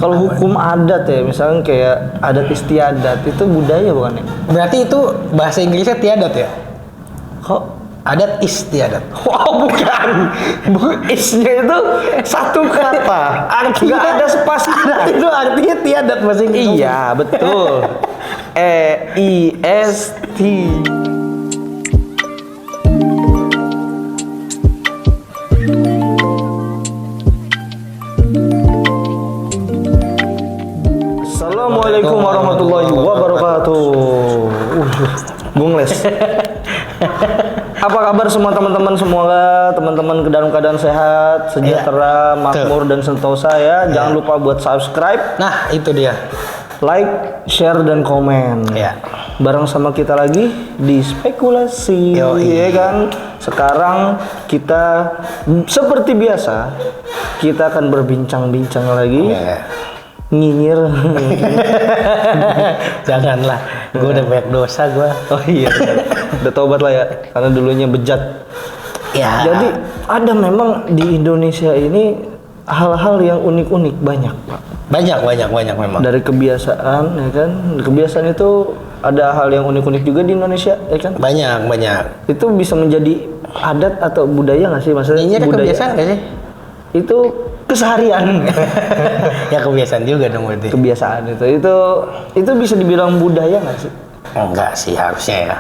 Kalau hukum adat ya, misalnya kayak adat istiadat itu budaya bukan ya? Berarti itu bahasa Inggrisnya tiadat ya? Kok? Adat istiadat. Wow, bukan. Isnya itu satu kata. Artinya nggak ada spasinya. Itu artinya tiadat bahasa Inggris. Iya, betul. EIST. Assalamualaikum warahmatullahi wabarakatuh. Bungles. Apa kabar semua teman-teman? Semoga teman-teman dalam keadaan sehat, sejahtera, makmur dan sentosa ya. Jangan lupa buat subscribe. Nah, itu dia. Like, share dan komen. Ya. Bareng sama kita lagi di spekulasi. Ya kan? Sekarang kita seperti biasa kita akan berbincang-bincang lagi. Ya. Nyinyir. Janganlah, gue udah banyak dosa gue. Oh iya, udah tobat lah ya, karena dulunya bejat. Ya. Jadi ada memang di Indonesia ini hal-hal yang unik-unik banyak, Pak. Banyak memang. Dari kebiasaan, ya kan? Kebiasaan itu ada hal yang unik-unik juga di Indonesia, ya kan? Banyak. Itu bisa menjadi adat atau budaya nggak sih, maksudnya? Ini ada budaya. kebiasaan nggak sih? Itu keseharian. Ya kebiasaan juga dong berarti. Kebiasaan itu bisa dibilang budaya nggak sih? Enggak sih harusnya ya.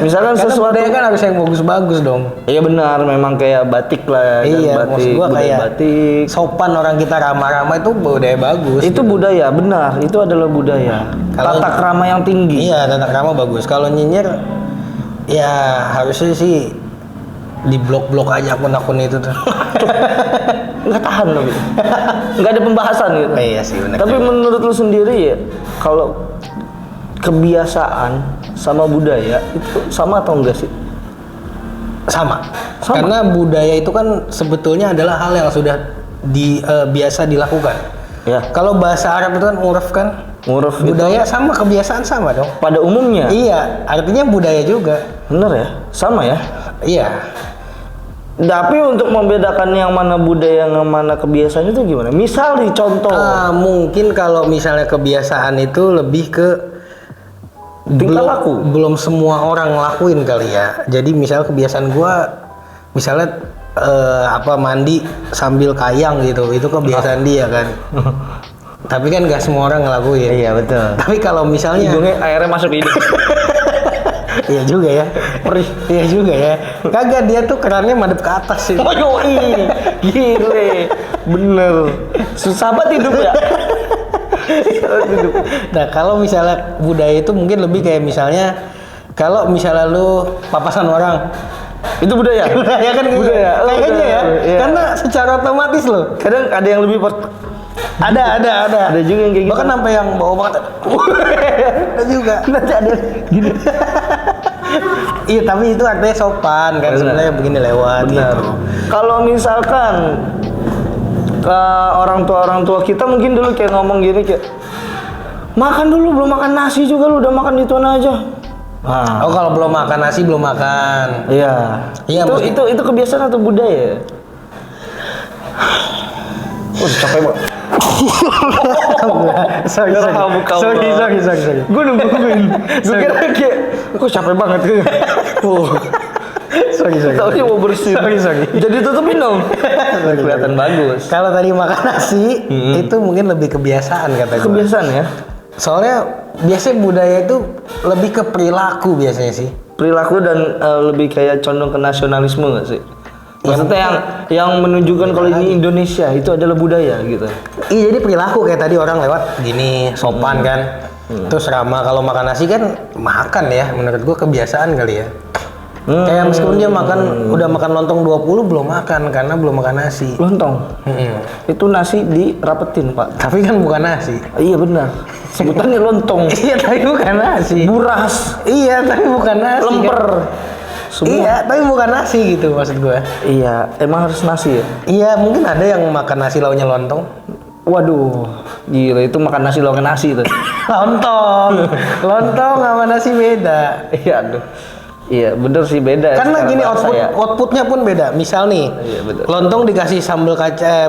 Misalkan Karena sesuatu budaya kan harus yang bagus-bagus dong. Iya benar, memang kayak batik lah. Iya, batik, maksud gua budaya kayak batik. sopan orang kita ramah-ramah itu budaya bagus. Itu budaya, benar. Itu adalah budaya. Kalau- Tata krama yang tinggi. Iya, tata krama bagus. Kalau nyinyir, ya harusnya sih di blok-blok aja akun-akun itu tuh. Nggak tahan loh. Nggak ada pembahasan gitu. Iya sih benar. Tapi menurut lu sendiri ya, kalau kebiasaan sama budaya itu sama atau enggak sih? Sama. Sama. Karena budaya itu kan sebetulnya adalah hal yang sudah biasa dilakukan. Ya. Kalau bahasa Arab itu kan uruf kan. Nguruf Budaya sama kebiasaan sama dong. pada umumnya. Iya, artinya budaya juga. Bener ya? Sama ya? Iya. Tapi untuk membedakan yang mana budaya yang mana kebiasaan itu gimana? Misal nih contoh. Mungkin kalau misalnya kebiasaan itu lebih ke Tingkah laku. belum semua orang ngelakuin kali ya. Jadi misal kebiasaan gua misalnya mandi sambil kayang gitu, itu kebiasaan dia kan. Tapi kan nggak semua orang ngelakuin. Iya betul. Tapi kalau misalnya Hidungnya airnya masuk hidung. iya juga ya. Iya juga ya. Kagak, dia tuh kerannya madep ke atas sih. Oh yoi, gile, bener. Susah banget hidup ya. Nah, kalau misalnya budaya itu mungkin lebih kayak misalnya kalau misalnya lu papasan orang, Itu budaya. budaya kan gitu. Budaya. Oh, Kayaknya ya. iya. Karena secara otomatis loh. Kadang ada yang lebih Ada. Ada juga yang kayak gitu. Bahkan sampai yang bawa banget. Ada juga. Nanti ada gini. Iya, tapi itu artinya sopan kan, Benar. sebenarnya begini lewat Benar. gitu. Kalau misalkan ke orang tua kita mungkin dulu kayak ngomong gini kayak makan dulu, belum makan nasi juga lu udah makan ituan aja. Nah, Oh, kalau belum makan nasi belum makan. iya. Iya, mesti- itu kebiasaan atau budaya? Capek banget. sorry. Gue nungguin. Gue kira kayak, kok capek banget gue. Sorry. Taunya mau bersih. Sorry. Jadi tutupin dong. Kelihatan bagus. Kalau tadi makan nasi, itu mungkin lebih kebiasaan kata gue. Kebiasaan ya. Soalnya biasanya budaya itu lebih ke perilaku biasanya sih. Perilaku dan lebih kayak condong ke nasionalisme nggak sih? Maksudnya yang menunjukkan kalau ini Indonesia itu adalah budaya gitu. Iya, jadi perilaku kayak tadi orang lewat gini sopan kan. Terus ramah. Kalau makan nasi kan makan ya, menurut gua kebiasaan kali ya. Kayak meskipun dia udah makan lontong 20 belum makan karena belum makan nasi. Lontong. Itu nasi dirapetin, Pak. Tapi kan bukan nasi. Iya benar. Sebutannya lontong. Iya, tapi bukan nasi. Buras, Iya, tapi bukan nasi. lemper. Kan? Semua. Iya, tapi bukan nasi gitu maksud gua. Iya, emang harus nasi ya? Iya, mungkin ada yang makan nasi launya lontong. Waduh, gila itu makan nasi lawan nasi itu. Lontong sama nasi beda. Iya, aduh. Iya, bener sih beda. Karena secara gini bahasa ya. outputnya pun beda. Misal nih, Iya, betul. lontong dikasih sambal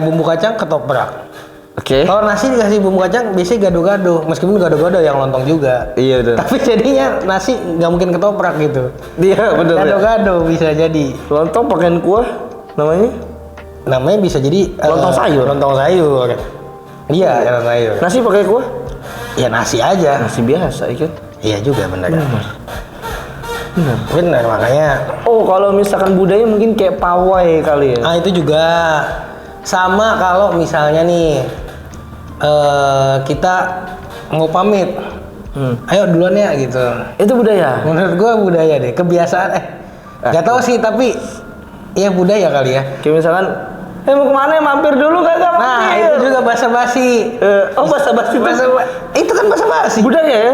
bumbu kacang ketoprak. Oke. Kalau nasi dikasih bumbu kacang biasanya gado-gado, meskipun gado-gado yang lontong juga. Iya betul. Tapi jadinya nasi nggak mungkin ketoprak gitu. Iya betul. Gado-gado bisa jadi. Lontong pakein kuah namanya? Namanya bisa jadi Lontong sayur. Lontong sayur. Iya, lontong sayur. Nasi pakai kuah? Ya nasi aja. Nasi biasa, iya kan? Iya juga benar. Benar. Benar makanya. Oh, kalau misalkan budaya mungkin kayak pawai kali ya. Ah itu juga sama kalau misalnya nih kita mau pamit. Ayo duluan ya gitu. Itu budaya. Menurut gua budaya deh, kebiasaan nggak tahu sih tapi ya budaya kali ya. Kayak misalkan mau kemana ya, mampir dulu kagak mampir. Nah, itu juga basa-basi. Basa-basi Itu kan basa-basi. budaya ya?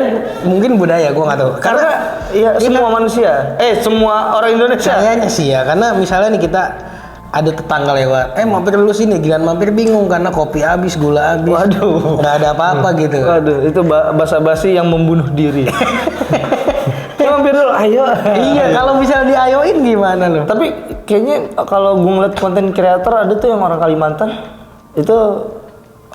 Mungkin budaya, gua nggak tahu. Karena ya semua manusia, semua orang Indonesia. Kayaknya sih ya, karena misalnya nih kita ada tetangga lewat, mampir dulu sini, giliran mampir bingung karena kopi habis, gula habis. Waduh. Nggak ada apa-apa gitu. Waduh, itu basa-basi yang membunuh diri. Mampir dulu, ayo. Iya, kalau misalnya diayoin gimana loh? Tapi kayaknya kalau gue ngeliat konten kreator ada tuh yang orang Kalimantan itu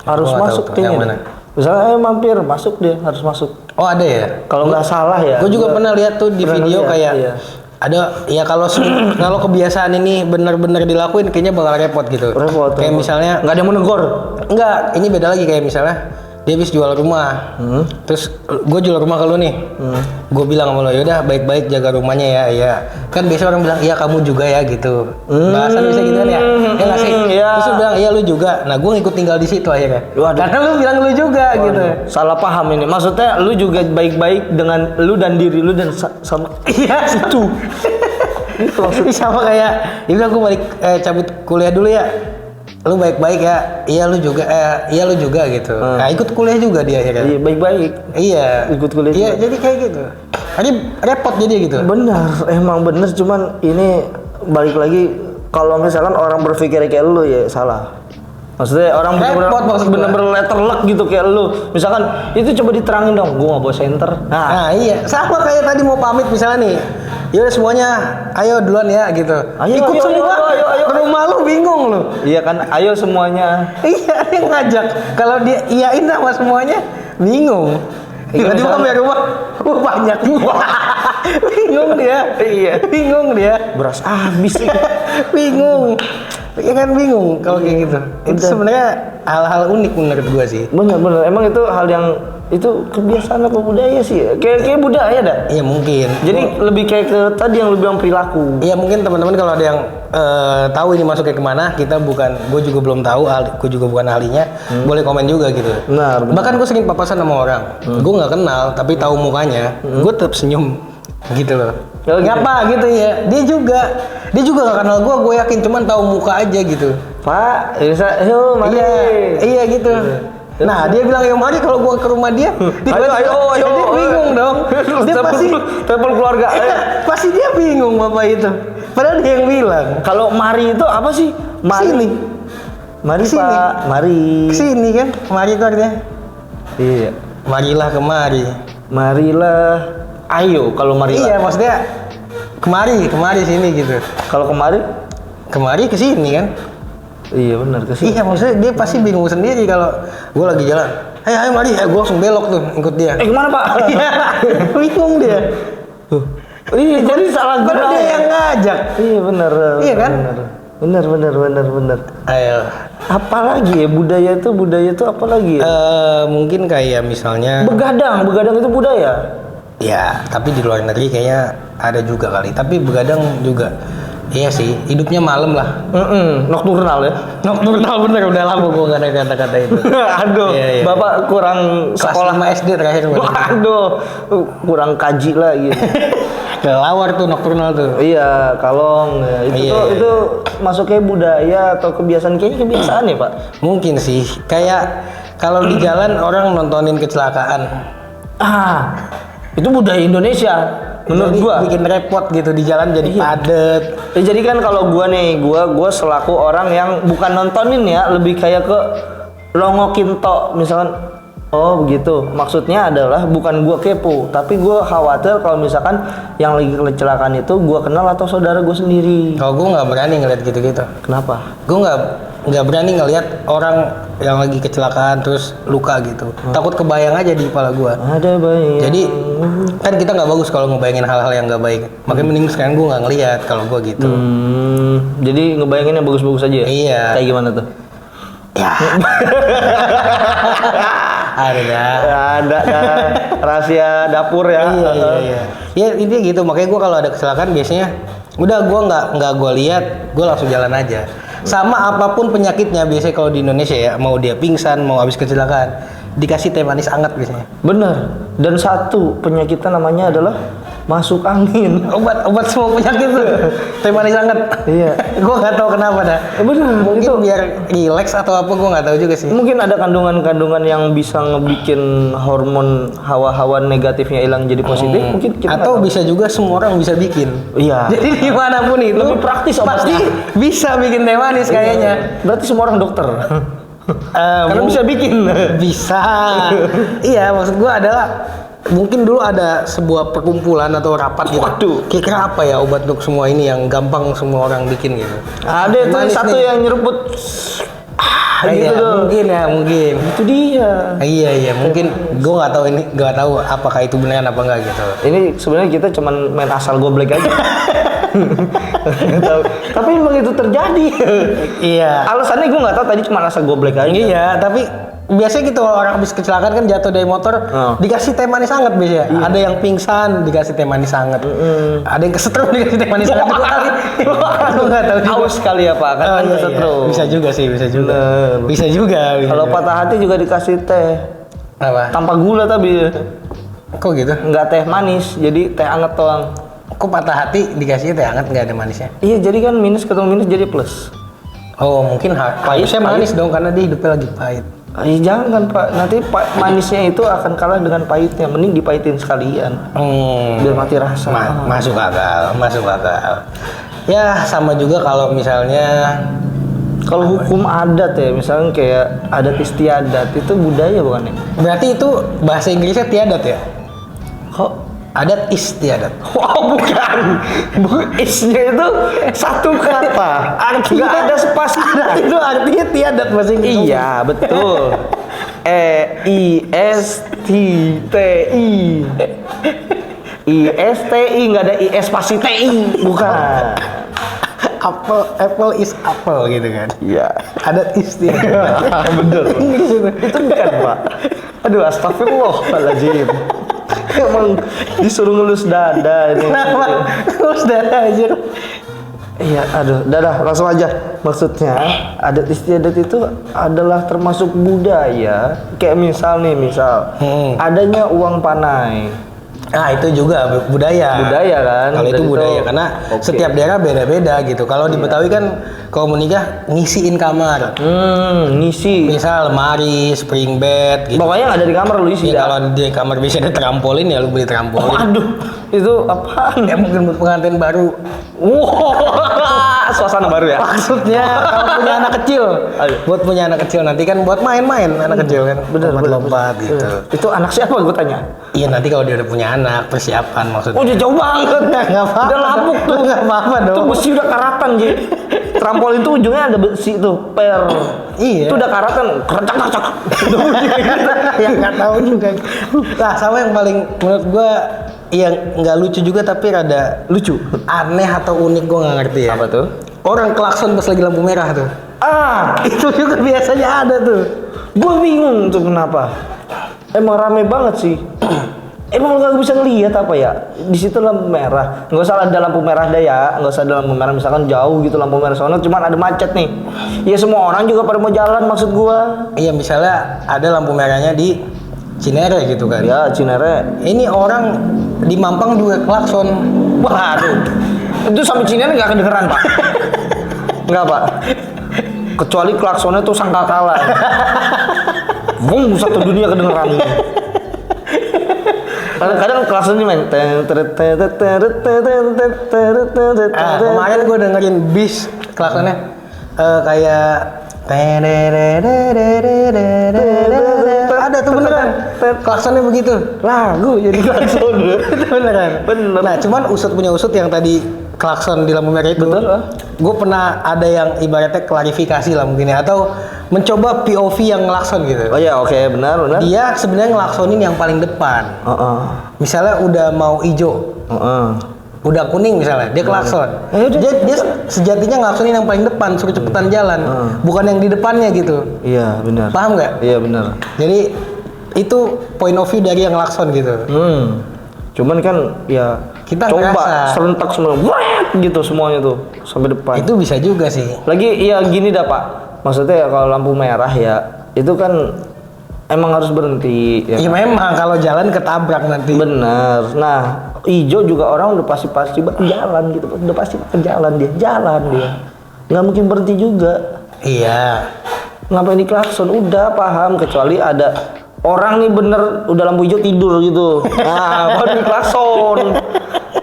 harus Gua nggak masuk tahu tuh, kayaknya. yang mana? Misalnya mampir, masuk dia harus masuk. Oh ada ya? Kalau nggak salah ya. Gue juga pernah lihat tuh di pernah video lihat, kayak iya. ada ya kalau kebiasaan ini benar-benar dilakuin kayaknya bakal repot gitu. Repot. Kayak misalnya nggak ada yang menegur. enggak, ini beda lagi kayak misalnya dia habis jual rumah, terus gue jual rumah ke lu nih, gue bilang sama lo, yaudah baik-baik jaga rumahnya ya, iya. Kan biasa orang bilang, iya kamu juga ya gitu. Bahasan bisa gitu kan ya, ya nggak sih? Iya. Terus lu bilang, iya lu juga. Nah gue ngikut tinggal di situ akhirnya. Waduh. Karena lu bilang lu juga gitu. Salah paham ini. Maksudnya lu juga baik-baik dengan lu dan diri lu dan sama. Iya Itu. Itu maksudnya. sama kayak, dia bilang gue balik cabut kuliah dulu ya. Lu baik-baik ya, iya lu juga gitu. Nah ikut kuliah juga dia akhirnya. Iya, baik-baik. Iya. Ikut kuliah Iya, juga. jadi kayak gitu. Ini repot jadi gitu. Benar, emang bener. Cuman ini balik lagi kalau misalkan orang berpikir kayak lu ya salah. Maksudnya orang Repot maksud gua. bener-bener letterlek gitu kayak lu. Misalkan itu coba diterangin dong, gua nggak bawa senter. Nah iya, sama kayak tadi mau pamit misalnya nih. Yaudah semuanya, ayo duluan ya gitu. Ikut ayo, semua. ayo. Ke rumah lu bingung lu. Iya kan, ayo semuanya. Iya, dia ngajak. Kalau dia iyain sama semuanya, bingung. Tiba-tiba misalnya- sampai rumah, banyak. Bingung dia. Iya. Bingung dia. Beras habis sih. Bingung. Ya kan bingung kalau kayak gitu. Itu Udah. sebenarnya hal-hal unik menurut gua sih. Bener-bener, emang itu hal yang itu kebiasaan apa budaya sih ya? Kayak budaya dah. Iya mungkin. Jadi lebih kayak ke tadi yang lu bilang perilaku. Iya mungkin teman-teman kalau ada yang tahu ini masuknya kemana, kita bukan, gue juga belum tahu, gue juga bukan ahlinya, boleh komen juga gitu. Benar. Bahkan gue sering papasan sama orang, gue nggak kenal tapi tahu mukanya, gue tetap senyum gitu loh. Oh, gitu. Ngapa gitu ya? Dia juga nggak kenal gue yakin, cuman tahu muka aja gitu. Pak, bisa, yuk mari. Iya gitu. Nah dia bilang ya mari, kalau gue ke rumah dia, Ayo. dia bingung dong. Dia pasti telepon keluarga. pasti dia bingung bapak itu. Padahal dia yang bilang. Kalau mari itu apa sih? Mari. Sini. Mari Sini. Pak, mari. Kesini kan, kemari itu artinya. Iya. Marilah kemari. Marilah. Ayo kalau marilah. Iya, maksudnya kemari sini gitu. Kalau kemari? Kemari ke sini kan. Iya benar ke sini. Iya, maksudnya dia pasti bingung sendiri kalau gue lagi jalan. Ayo mari, gue langsung belok tuh ikut dia. Kemana Pak? Iya, bingung dia. Iya, jadi salah Padahal gerak. dia yang ngajak. Iya benar. Iya kan? Benar. Ayo. Apalagi ya budaya itu apalagi ya? Mungkin kayak misalnya. Begadang itu budaya. Ya, tapi di luar negeri kayaknya ada juga kali. Tapi begadang juga. Iya sih, hidupnya malam lah. Nocturnal ya. Nocturnal bener, udah lama gue nggak ada kata-kata itu. Aduh, Iya. Bapak kurang Sekolah sekolah. SD terakhir. Waduh, kurang kaji lah gitu. Kelawar tuh nocturnal tuh. Iya, kalong. Ya. Itu masuknya budaya atau kebiasaan, kayaknya kebiasaan ya Pak. Mungkin sih, kayak kalau di jalan orang nontonin kecelakaan. Itu budaya Indonesia. Menurut Jadi gua. bikin repot gitu di jalan, jadi padet. Ya, jadi kan kalau gua nih, gua selaku orang yang bukan nontonin ya, lebih kayak ke longokin tok, misalkan oh begitu. Maksudnya adalah bukan gua kepo, tapi gua khawatir kalau misalkan yang lagi kecelakaan itu gua kenal atau saudara gua sendiri. Kalau gue nggak berani ngeliat gitu-gitu. Kenapa? Gue nggak berani ngeliat orang yang lagi kecelakaan terus luka gitu. Takut kebayang aja di kepala gua. Ada bayi. Jadi kan kita nggak bagus kalau ngebayangin hal-hal yang nggak baik. Makanya mending sekarang gua nggak ngelihat kalau gua gitu. Jadi ngebayangin yang bagus-bagus aja. Iya. Kayak gimana tuh? Ya. Ada. Ada rahasia dapur ya. Iya. Ya intinya gitu. Makanya gua kalau ada kecelakaan biasanya udah gua nggak gua lihat, gua langsung jalan aja. Sama apapun penyakitnya biasanya kalau di Indonesia ya, mau dia pingsan, mau habis kecelakaan, dikasih teh manis hangat biasanya. Bener. Dan satu penyakitnya namanya adalah masuk angin. Obat semua penyakit tuh. Teh manis hangat. Iya. Gua nggak tahu kenapa dah. Bener. Mungkin Itu biar rileks atau apa gua nggak tahu juga sih. mungkin ada kandungan-kandungan yang bisa ngebikin hormon hawa-hawa negatifnya hilang jadi positif. Mungkin kita Atau nggak tahu. bisa juga semua orang bisa bikin. Iya. Jadi dimanapun itu Lebih praktis pasti obatnya. bisa bikin teh manis kayaknya. Berarti semua orang dokter. Karena bisa bikin. Bisa. Iya, maksud gua adalah mungkin dulu ada sebuah perkumpulan atau rapat gitu. Waduh. Kira-kira apa ya obat untuk semua ini yang gampang semua orang bikin gitu. Ada tuh Manis satu nih. yang nyeruput. Iya, gitu tuh. mungkin. Itu dia. Iya, mungkin gua nggak tahu apakah itu beneran apa enggak gitu. Ini sebenarnya kita cuman main asal goblek aja. Nggak tahu. Tapi emang itu terjadi. Iya. Alasannya gue nggak tahu, tadi cuma asal goblek aja. Iya, tapi biasanya gitu orang habis kecelakaan kan jatuh dari motor dikasih teh manis hangat biasanya. Ada yang pingsan dikasih teh manis hangat. Ada yang kesetrum dikasih teh manis hangat juga kali. Aku nggak tahu juga. Haus kali ya Pak, kan Iya. kesetrum. Bisa juga sih, bisa juga. Bener. Bisa juga. Kalau patah hati juga dikasih teh apa? tanpa gula tapi Kok gitu? nggak teh manis, jadi teh anget doang. Kok patah hati dikasih teh hangat nggak ada manisnya? Iya, jadi kan minus ketemu minus jadi plus. Oh, mungkin harusnya manis dong karena dia hidupnya lagi pahit. Jangan Pak, nanti manisnya itu akan kalah dengan pahitnya. Mending dipahitin sekalian, biar mati rasa. Masuk akal. Ya sama juga kalau misalnya Kalau hukum adat ya, misalnya kayak adat istiadat itu budaya bukan ya? berarti itu bahasa Inggrisnya tiadat ya? Kok? Adat istiadat. Wow, bukan. Isnya itu satu kata. Artinya Nggak ada spasinya. itu artinya tiadat bahasa Inggris. Iya, betul. ISTI. ISTI, nggak ada IS spasi TI, bukan. Apple is apple gitu kan. Iya. Adat istiadat. Bener. Itu bukan, Pak. Aduh, astagfirullahaladzim. Emang disuruh ngelus dada ini. Kenapa? Terus darah aja. Iya, aduh, dadah, langsung aja. Maksudnya, adat istiadat itu adalah termasuk budaya. Kayak misal, adanya uang panai. Nah itu juga budaya. Budaya kan? Kalau itu Dan budaya karena oke. setiap daerah beda-beda gitu. Kalau di Betawi kan kalau menikah ngisiin kamar. Ngisi. Misal lemari, spring bed gitu. Pokoknya nggak ada di kamar lu isi Ya, dah. kalau di kamar bisa ada trampolin ya lu beli trampolin. Waduh, itu apaan? Ya mungkin buat pengantin baru. Wow, suasana baru ya? Maksudnya kalau punya anak kecil, Ayo. buat punya anak kecil nanti kan buat main-main anak kecil kan, lompat-lompat gitu. Itu anak siapa gue tanya? Iya nanti kalau dia udah punya anak persiapan maksudnya. Oh, udah jauh banget. Nggak apa-apa. Udah lapuk tuh. Nggak apa-apa dong. Itu besi udah karatan, Ji. Trampolin tuh ujungnya ada besi tuh, per. Iya. Itu udah karatan, keracak-keracak. Ya nggak tahu juga. Nah sama yang paling menurut gua yang nggak lucu juga tapi rada Lucu. aneh atau unik gua nggak ngerti ya. Apa tuh? Orang klakson pas lagi lampu merah tuh. Itu juga biasanya ada tuh. Gue bingung tuh kenapa. Emang rame banget sih. Emang lu gak bisa ngelihat apa ya? Di situ lampu merah. Nggak usah ada lampu merah deh ya. Nggak usah ada lampu merah. Misalkan jauh gitu lampu merah sono, cuman ada macet nih. Ya semua orang juga pada mau jalan maksud gua. Iya misalnya ada lampu merahnya di Cinere gitu kan. Ya Cinere. Ini orang di Mampang juga klakson. Waduh. Itu sampai Cinere nggak kedengeran Pak. Nggak Pak. Kecuali klaksonnya tuh sangkakala. Bung, satu dunia kedengeran. Kadang klaksonnya main. Kemarin gue dengerin bis klaksonnya kayak ada tuh beneran klaksonnya begitu Lagu jadi klakson. itu beneran Bener. nah cuman usut punya usut yang tadi klakson di lampu merah itu Betul, ah. gue pernah ada yang ibaratnya klarifikasi lah mungkin ya atau mencoba POV yang ngelakson gitu. Oh ya, oke, benar. Dia sebenarnya ngelaksonin yang paling depan. Misalnya udah mau hijau, udah kuning misalnya, dia klakson. Dia sejatinya ngelaksonin yang paling depan, suruh cepetan jalan, bukan yang di depannya gitu. Iya, benar. Paham nggak? Iya, benar. Jadi itu point of view dari yang ngelakson gitu. Cuman kan ya Kita coba ngerasa. serentak semua, wet gitu semuanya tuh sampai depan. Itu bisa juga sih. Lagi ya gini dah Pak, maksudnya ya kalau lampu merah ya itu kan emang harus berhenti. Ya Ya memang kalau jalan ketabrak nanti. bener. Nah hijau juga orang udah pasti jalan gitu, udah pasti jalan dia, nggak mungkin berhenti juga. Iya. Ngapain diklakson? Udah paham, kecuali ada orang nih bener udah lampu hijau tidur gitu. Nah, baru diklakson.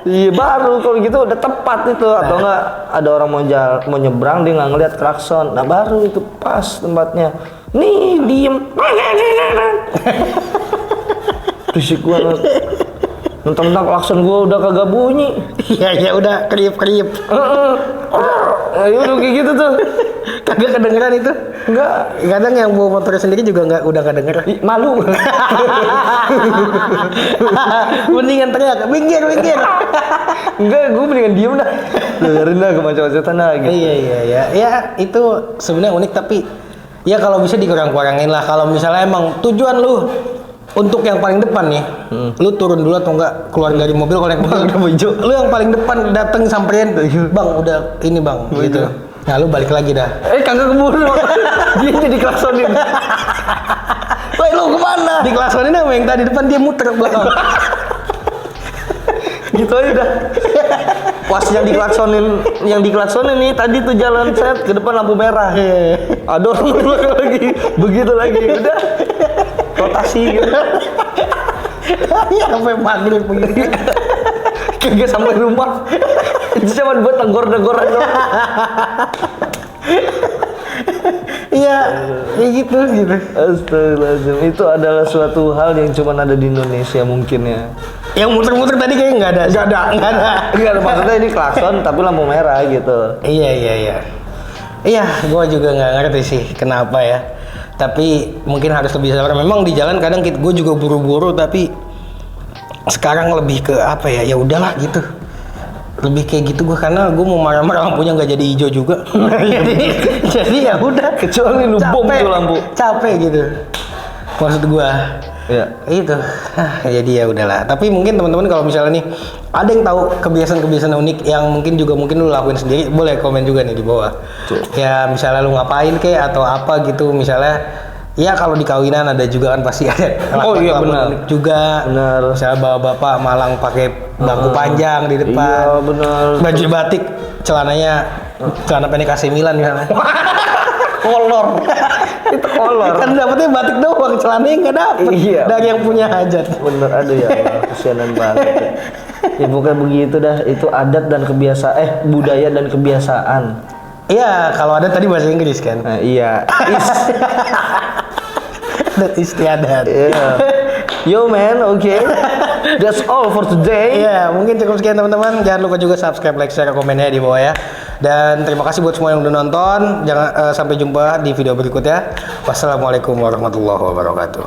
Iya baru kalau gitu udah tepat itu, atau enggak ada orang mau nyebrang dia nggak ngeliat klakson. Nah baru itu pas tempatnya. Nih diem. Risik banget. Mentang-mentang klakson gua udah kagak bunyi. Iya udah kriip. Ayo udah kayak gitu tuh. Kagak kedengeran itu. Enggak. Kadang yang bawa motor sendiri juga udah kedengeran. Malu. Mendingan teriak, minggir. Enggak, gue mendingan diem dah. Dengerin dah kemacet-macetan dah gitu. Iya. Ya itu sebenarnya unik tapi ya kalau bisa dikurang-kurangin lah. Kalau misalnya emang tujuan lu untuk yang paling depan nih, lu turun dulu atau enggak keluar dari mobil kalau naik mobil udah hijau. Lu yang paling depan dateng samperin, bang udah ini bang, gitu. Nah lu balik lagi dah. Kagak keburu. Dia jadi klaksonin. Woi lu kemana? Diklaksonin sama yang tadi depan dia muter ke belakang. Gitu aja dah. Pas yang diklaksonin nih tadi tuh jalan set ke depan lampu merah. Ada orang belakang lagi, begitu lagi. Udah rotasi gitu. Ya sampai maghrib begitu. Kagak sampai rumah. Itu cuma buat tenggor-tenggoran doang. Iya, kayak gitu. Astagfirullahaladzim. Itu adalah suatu hal yang cuma ada di Indonesia mungkin ya. Yang muter-muter tadi kayaknya nggak ada. Enggak ada, maksudnya ini klakson tapi lampu merah gitu. Iya. Iya, gue juga nggak ngerti sih kenapa ya. Tapi mungkin harus lebih sabar. Memang di jalan kadang gue juga buru-buru, tapi sekarang lebih ke apa ya? Ya udahlah gitu. Lebih kayak gitu gue karena gue mau marah-marah lampunya nggak jadi hijau juga. jadi ya udah. Kecuali lu bom tuh lampu. Capek gitu. Maksud gue. Ya. Itu. Jadi ya udahlah. Tapi mungkin teman-teman kalau misalnya nih ada yang tahu kebiasaan-kebiasaan unik yang mungkin lu lakuin sendiri, boleh komen juga nih di bawah. Tuh. Ya misalnya lu ngapain kayak atau apa gitu, misalnya ya kalau di kawinan ada juga kan pasti ada. Oh iya benar. Unik juga. Benar. Misalnya bawa bapak malang pakai bangku panjang di depan. Iya benar. Baju batik, celana pendek AC Milan misalnya. Kolor. Itu kolor. Kan dapetnya batik doang, celananya nggak dapet. Iya. Dari yang punya hajat. Bener, aduh ya Allah, kesianan banget. Ya pokoknya begitu dah, itu adat dan kebiasaan, budaya dan kebiasaan. Iya, kalau ada tadi bahasa Inggris kan. Nah, iya. Adat istiadat. Yeah. Yo man, okay. That's all for today. Iya, mungkin cukup sekian teman-teman. Jangan lupa juga subscribe, like, share, komennya di bawah ya. Dan terima kasih buat semua yang udah nonton. Jangan sampai jumpa di video berikutnya. Wassalamualaikum warahmatullahi wabarakatuh.